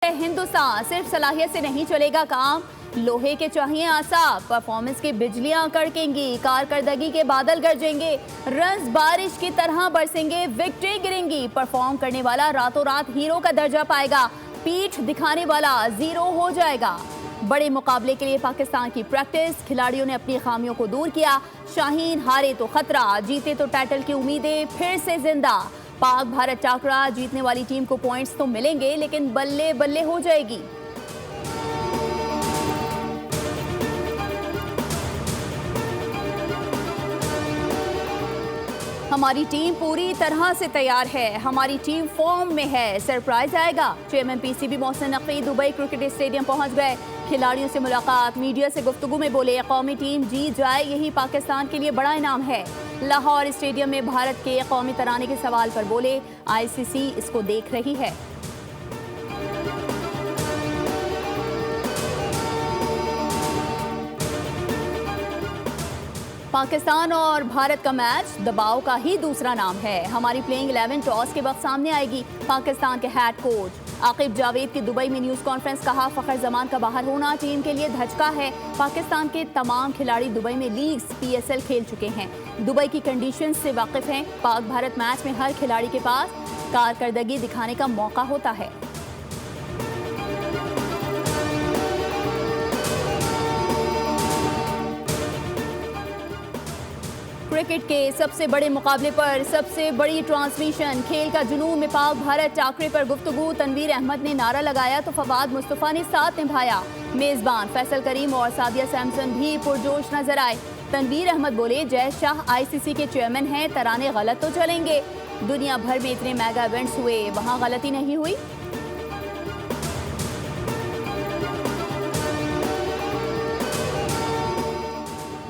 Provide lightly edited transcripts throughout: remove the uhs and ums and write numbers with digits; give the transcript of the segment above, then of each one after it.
है हिंदुस्तान। सिर्फ सलाहियत से नहीं चलेगा काम, लोहे के चाहिए आसाब। परफॉर्मेंस की बिजलियां कड़केंगी, कारकर्दगी के बादल गरजेंगे, रन्स बारिश की तरह बरसेंगे, विकेटें गिरेंगी। परफॉर्म करने वाला रातों रात हीरो का दर्जा पाएगा, पीठ दिखाने वाला जीरो हो जाएगा। बड़े मुकाबले के लिए पाकिस्तान की प्रैक्टिस, खिलाड़ियों ने अपनी खामियों को दूर किया। शाहीन हारे तो खतरा, जीते तो टाइटल की उम्मीदें फिर से जिंदा। पाक भारत टाकरा, जीतने वाली टीम को पॉइंट्स तो मिलेंगे लेकिन बल्ले बल्ले हो जाएगी। हमारी टीम पूरी तरह से तैयार है, हमारी टीम फॉर्म में है, सरप्राइज आएगा। Chairman PCB Mohsin Naqvi Dubai cricket stadium पहुंच गए। खिलाड़ियों से मुलाकात, मीडिया से गुफ्तगू में बोले, कौमी टीम जीत जाए यही पाकिस्तान के लिए बड़ा इनाम है। लाहौर स्टेडियम में भारत के कौमी तराने के सवाल पर बोले, आईसीसी इसको देख रही है। पाकिस्तान और भारत का मैच दबाव का ही दूसरा नाम है। हमारी प्लेइंग 11 टॉस के वक्त सामने आएगी। पाकिस्तान के हेड कोच आकिब जावेद की दुबई में न्यूज़ कॉन्फ्रेंस, कहा फखर जमान का बाहर होना टीम के लिए धचका है। पाकिस्तान के तमाम खिलाड़ी दुबई में लीग्स पीएसएल खेल चुके हैं, दुबई की कंडीशन से वाकिफ हैं। पाक भारत मैच में हर खिलाड़ी के पास कारकर्दगी दिखाने का मौका होता है। क्रिकेट के सबसे बड़े मुकाबले पर सबसे बड़ी ट्रांसमिशन, खेल का जुनून में पाक भारत टाकरे पर गुफ्तगू। तनवीर अहमद ने नारा लगाया तो फवाद मुस्तफा ने साथ निभाया। मेजबान फैसल करीम और सादिया सैमसन भी पुरजोश नजर आए। तनवीर अहमद बोले, जय शाह आईसीसी के चेयरमैन हैं, तराने गलत तो चलेंगे। दुनिया भर में इतने मेगा इवेंट्स हुए, वहां गलती नहीं हुई।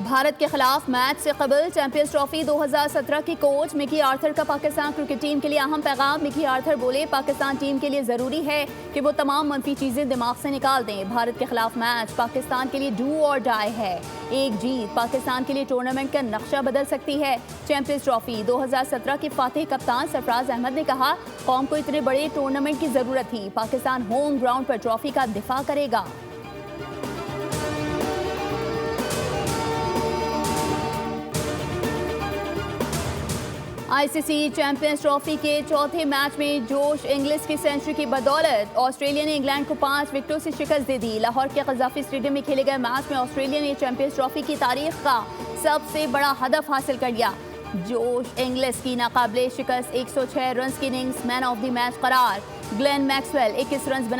भारत के खिलाफ मैच से कबल चैंपियंस ट्रॉफी 2017 की कोच मिकी आर्थर का पाकिस्तान क्रिकेट टीम के लिए अहम पैगाम। मिकी आर्थर बोले, पाकिस्तान टीम के लिए ज़रूरी है कि वो तमाम मनफी चीज़ें दिमाग से निकाल दें। भारत के खिलाफ मैच पाकिस्तान के लिए डू और डाई है। एक जीत पाकिस्तान के लिए टूर्नामेंट का नक्शा बदल सकती है। चैंपियंस ट्रॉफी 2017 के फातेह कप्तान सरफराज अहमद ने कहा, कौम को इतने बड़े टूर्नामेंट की ज़रूरत थी। पाकिस्तान होम ग्राउंड पर ट्रॉफी का दिफा करेगा। आईसीसी चैंपियंस ट्रॉफी के चौथे मैच में जोश इंग्लिश की सेंचुरी की बदौलत ऑस्ट्रेलिया ने इंग्लैंड को 5 विकेटों से शिकस्त दे दी। लाहौर के कज़ाफी स्टेडियम में खेले गए मैच में ऑस्ट्रेलिया ने चैंपियंस ट्रॉफी की तारीख का सबसे बड़ा हदफ हासिल कर लिया। जोश इंग्लिश की नाकाबिले शिकस्त 106 रन की innings, man of the match करार। ग्लेन मैक्सवेल 21 रन बना